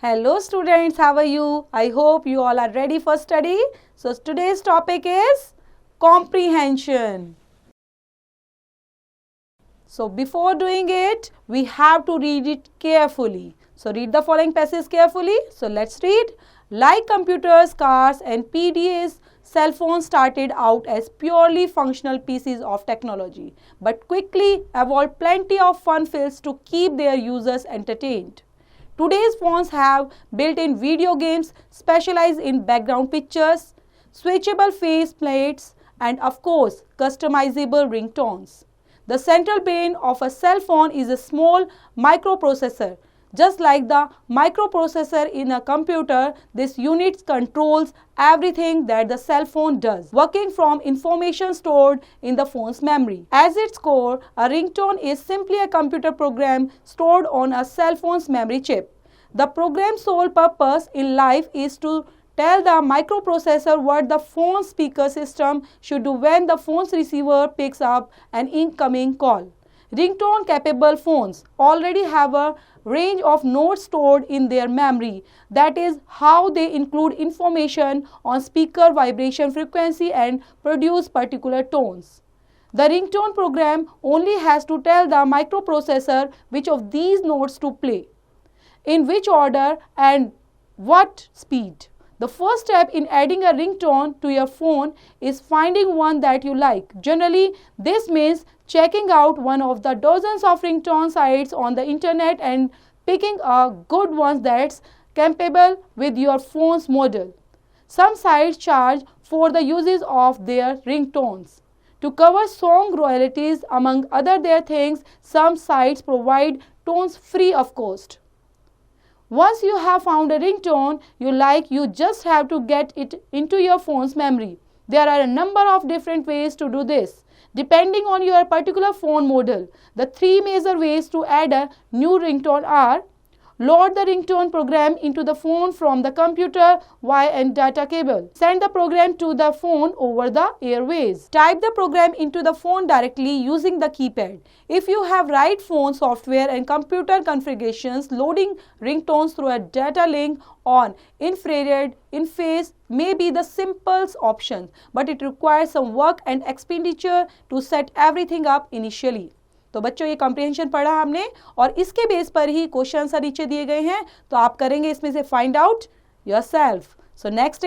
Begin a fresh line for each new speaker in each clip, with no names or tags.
Hello students, how are you? I hope you all are ready for study. So today's topic is comprehension. So before doing it, we have to read it carefully. So read the following passage carefully. So let's read. Like computers, cars and PDAs, cell phones started out as purely functional pieces of technology, but quickly evolved plenty of fun fills to keep their users entertained. Today's phones have built-in video games, specialize in background pictures, switchable face plates, and of course, customizable ringtones. The central brain of a cell phone is a small microprocessor. Just like the microprocessor in a computer, this unit controls everything that the cell phone does, working from information stored in the phone's memory. At its core, a ringtone is simply a computer program stored on a cell phone's memory chip. The program's sole purpose in life is to tell the microprocessor what the phone's speaker system should do when the phone's receiver picks up an incoming call. Ringtone-capable phones already have a range of notes stored in their memory. That is how they include information on speaker vibration frequency and produce particular tones. The ringtone program only has to tell the microprocessor which of these notes to play, in which order and what speed. The first step in adding a ringtone to your phone is finding one that you like. Generally, this means checking out one of the dozens of ringtone sites on the internet and picking a good one that's compatible with your phone's model. Some sites charge for the uses of their ringtones. To cover song royalties, among other their things, some sites provide tones free of cost. Once you have found a ringtone you like, you just have to get it into your phone's memory. There are a number of different ways to do this, depending on your particular phone model. The three major ways to add a new ringtone are: load the ringtone program into the phone from the computer via a data cable. Send the program to the phone over the airways. Type the program into the phone directly using the keypad. If you have right phone software and computer configurations, loading ringtones through a data link on infrared interface may be the simplest option, but it requires some work and expenditure to set everything up initially. तो बच्चों ये comprehension पढ़ा हमने और इसके base पर ही question answer नीचे दिए गए हैं, तो आप करेंगे इसमें से find out yourself. So next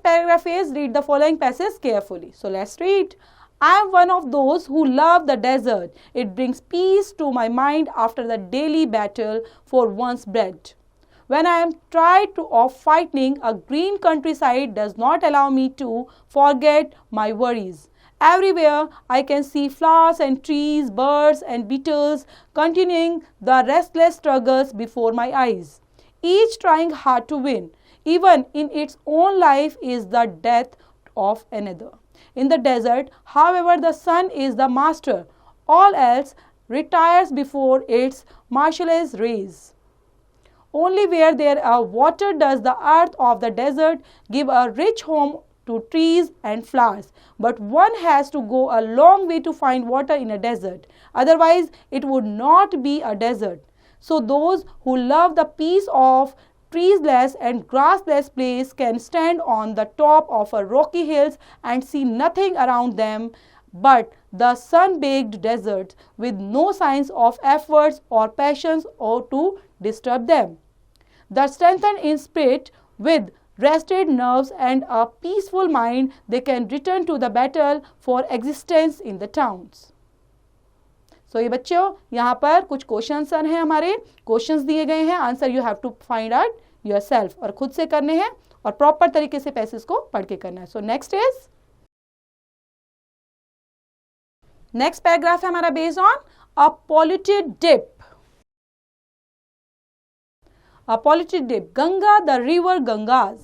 paragraph is read the following passage carefully. So let's read. I am one of those who love the desert. It brings peace to my mind after the daily battle for one's bread. When I am tired of fighting, a green countryside does not allow me to forget my worries. Everywhere I can see flowers and trees, birds and beetles continuing the restless struggles before my eyes, each trying hard to win. Even in its own life is the death of another. In the desert, however, the sun is the master. All else retires before its merciless rays. Only where there are water does the earth of the desert give a rich home to trees and flowers. But one has to go a long way to find water in a desert. Otherwise, it would not be a desert. So those who love the peace of treeless and grassless place can stand on the top of a rocky hills and see nothing around them but the sun-baked desert with no signs of efforts or passions or to disturb them. The strengthened in spirit with rested nerves and a peaceful mind, they can return to the battle for existence in the towns. So ये बच्चों यहाँ पर कुछ questions हैं, हमारे questions दिए गए हैं, answer you have to find out yourself और खुद से करने हैं और प्रॉपर तरीके से पैसेज को पढ़ के करना है. सो नेक्स्ट पैराग्राफ है हमारा based on a polluted dip. A polluted dip. Ganga, the river Gangas,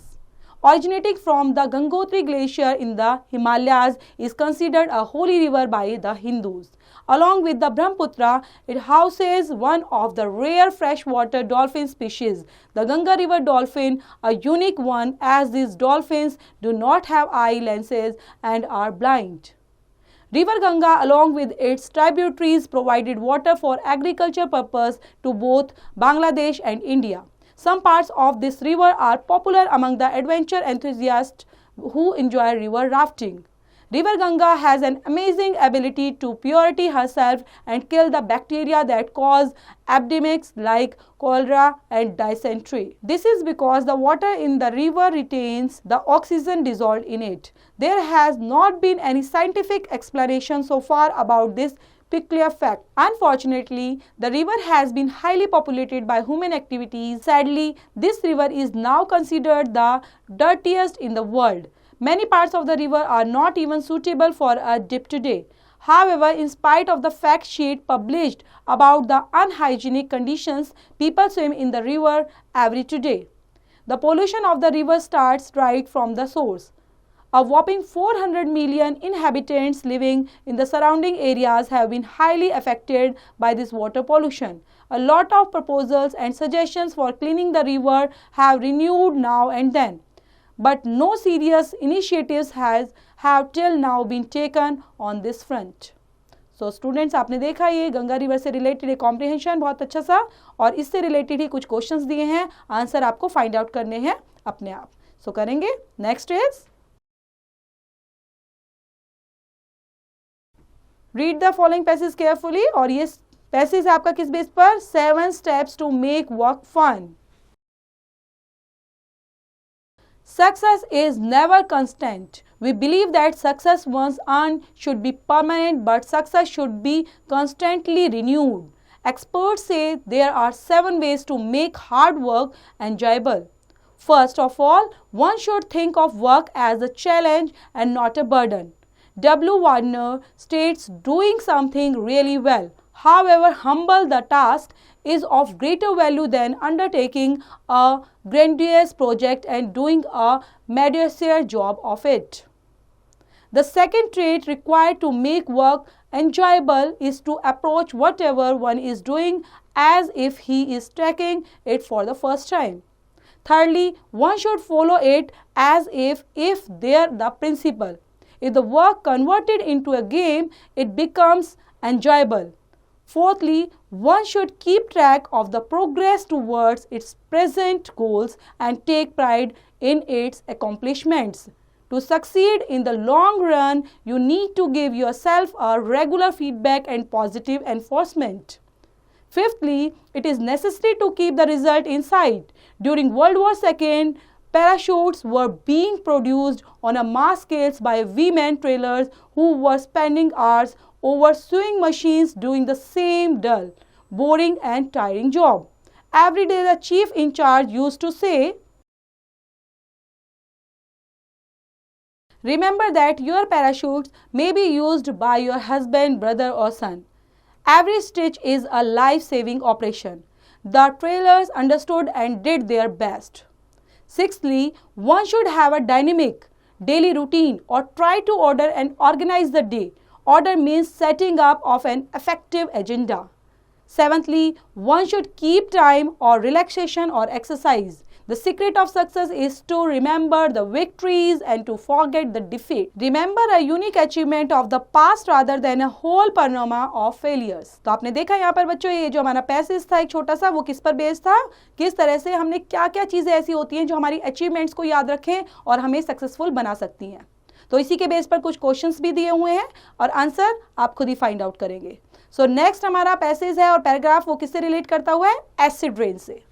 originating from the Gangotri glacier in the Himalayas, is considered a holy river by the Hindus. Along with the Brahmaputra, it houses one of the rare freshwater dolphin species, the Ganga river dolphin, a unique one as these dolphins do not have eye lenses and are blind. River Ganga along with its tributaries provided water for agriculture purpose to both Bangladesh and India. Some parts of this river are popular among the adventure enthusiasts who enjoy river rafting. River Ganga has an amazing ability to purify herself and kill the bacteria that cause epidemics like cholera and dysentery. This is because the water in the river retains the oxygen dissolved in it. There has not been any scientific explanation so far about this peculiar fact. Unfortunately, the river has been highly populated by human activities. Sadly, this river is now considered the dirtiest in the world. Many parts of the river are not even suitable for a dip today. However, in spite of the fact sheet published about the unhygienic conditions, people swim in the river every day. The pollution of the river starts right from the source. A whopping 400 million inhabitants living in the surrounding areas have been highly affected by this water pollution. A lot of proposals and suggestions for cleaning the river have renewed now and then. But no serious initiatives have till now been taken on this front. So students, आपने देखा ये Ganga river से related एक comprehension बहुत अच्छा सा, और इससे रिलेटेड ही कुछ क्वेश्चंस दिए हैं, आंसर आपको फाइंड आउट करने हैं अपने आप. सो करेंगे. Next is read the following passage carefully. और ये पैसेज आपका किस बेस पर? 7 steps to make work fun. Success is never constant. We believe that success once earned should be permanent, but success should be constantly renewed. Experts say there are 7 ways to make hard work enjoyable. First of all, one should think of work as a challenge and not a burden. W. Wagner states doing something really well, however humble the task, is of greater value than undertaking a grandiose project and doing a mediocre job of it. The second trait required to make work enjoyable is to approach whatever one is doing as if he is taking it for the first time. Thirdly, one should follow it as if there the principle. If the work converted into a game, it becomes enjoyable. Fourthly, one should keep track of the progress towards its present goals and take pride in its accomplishments. To succeed in the long run, you need to give yourself a regular feedback and positive enforcement. Fifthly, it is necessary to keep the result in sight. During World War II, parachutes were being produced on a mass scale by women trailers who were spending hours over sewing machines doing the same dull, boring and tiring job. Every day the chief in charge used to say, "Remember that your parachutes may be used by your husband, brother or son. Every stitch is a life-saving operation." The trailers understood and did their best. Sixthly, one should have a dynamic daily routine or try to order and organize the day. Order means setting up of an effective agenda. Seventhly, one should keep time or relaxation or exercise. The secret of success is to remember the victories and to forget the defeat. Remember a unique achievement of the past rather than a whole panorama of failures. तो आपने देखा यहाँ पर बच्चों, ये जो हमारा passage था एक छोटा सा, वो किस पर बेस्ड था, किस तरह से हमने क्या क्या चीज़ें ऐसी होती हैं जो हमारी अचीवमेंट्स को याद रखें और हमें सक्सेसफुल बना सकती हैं. तो इसी के बेस पर कुछ क्वेश्चंस भी दिए हुए हैं और आंसर आप खुद ही फाइंड आउट करेंगे. सो नेक्स्ट हमारा पैसेज है और पैराग्राफ वो किससे रिलेट करता हुआ है? एसिड रेन से.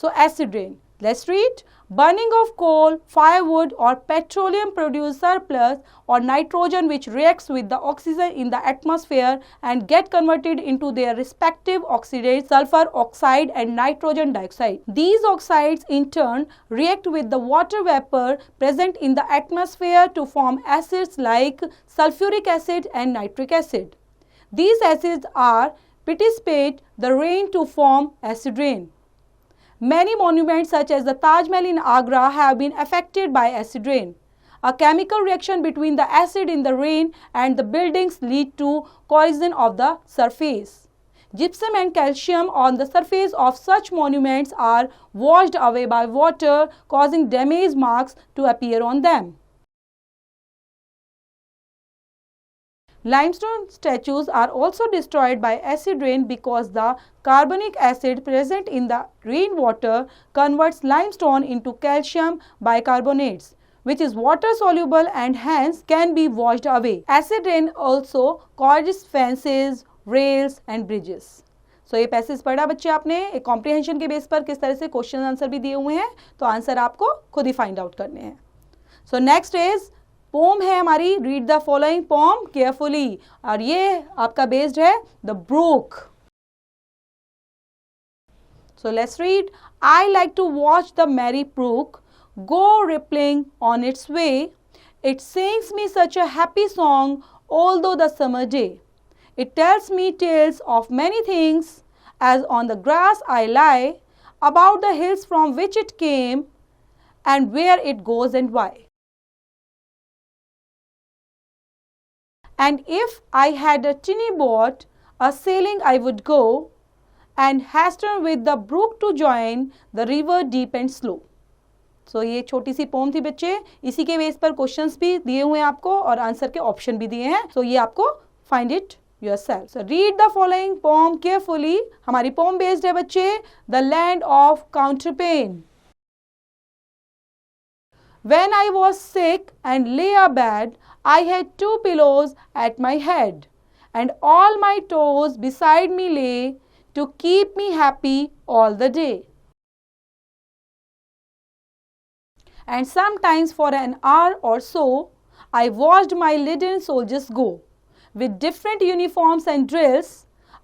So acid rain. Let's read. Burning of coal, firewood or petroleum produce surplus or nitrogen which reacts with the oxygen in the atmosphere and get converted into their respective oxides, sulfur oxide and nitrogen dioxide. These oxides in turn react with the water vapor present in the atmosphere to form acids like sulfuric acid and nitric acid. These acids are precipitate the rain to form acid rain. Many monuments such as the Taj Mahal in Agra have been affected by acid rain. A chemical reaction between the acid in the rain and the buildings lead to corrosion of the surface. Gypsum and calcium on the surface of such monuments are washed away by water, causing damage marks to appear on them. Limestone statues are also destroyed by acid rain because the carbonic acid present in the rainwater converts limestone into calcium bicarbonates, which is water soluble and hence can be washed away. Acid rain also causes fences, rails and bridges. So ये passage पढ़ा बच्चे आपने, एक comprehension के base पर किस तरह से क्वेश्चन आंसर भी दिए हुए हैं, तो आंसर आपको खुद ही फाइंड आउट करने हैं. सो नेक्स्ट इज पोम है हमारी, read the following poem carefully, और ये आपका बेस्ड है the brook. So let's read. I like to watch the merry brook go rippling on its way. It sings me such a happy song although the summer day. It tells me tales of many things as on the grass I lie, about the hills from which it came and where it goes and why. And if I had a tinny boat, a sailing I would go, and hasten with the brook to join the river deep and slow. So ये छोटी सी pome थी बच्चे, इसी के base पर questions भी दिए हुए हैं आपको और आंसर के ऑप्शन भी दिए हैं. So ये आपको find it yourself. So read the following poem carefully. हमारी पोम बेस्ड है बच्चे the land of counterpane. When I was sick and lay abed, I had 2 pillows at my head, and all my toes beside me lay to keep me happy all the day. And sometimes for an hour or so, I watched my leaden soldiers go, with different uniforms and drills,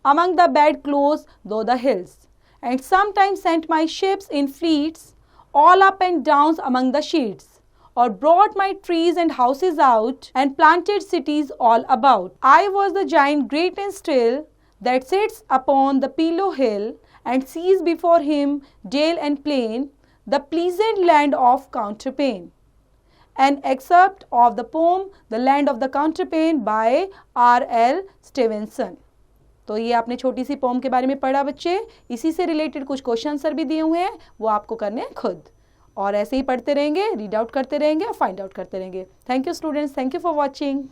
among the bedclothes through the hills, and sometimes sent my ships in fleets, all up and downs among the sheets, or brought my trees and houses out, and planted cities all about. I was the giant great and still, that sits upon the pillow hill, and sees before him dale and plain, the pleasant land of counterpane. An excerpt of the poem The Land of the Counterpane by R.L. Stevenson. तो ये आपने छोटी सी pome के बारे में पढ़ा बच्चे, इसी से रिलेटेड कुछ क्वेश्चन आंसर भी दिए हुए हैं, वो आपको करने हैं खुद, और ऐसे ही पढ़ते रहेंगे, रीड आउट करते रहेंगे और फाइंड आउट करते रहेंगे. Thank you students, thank you for watching.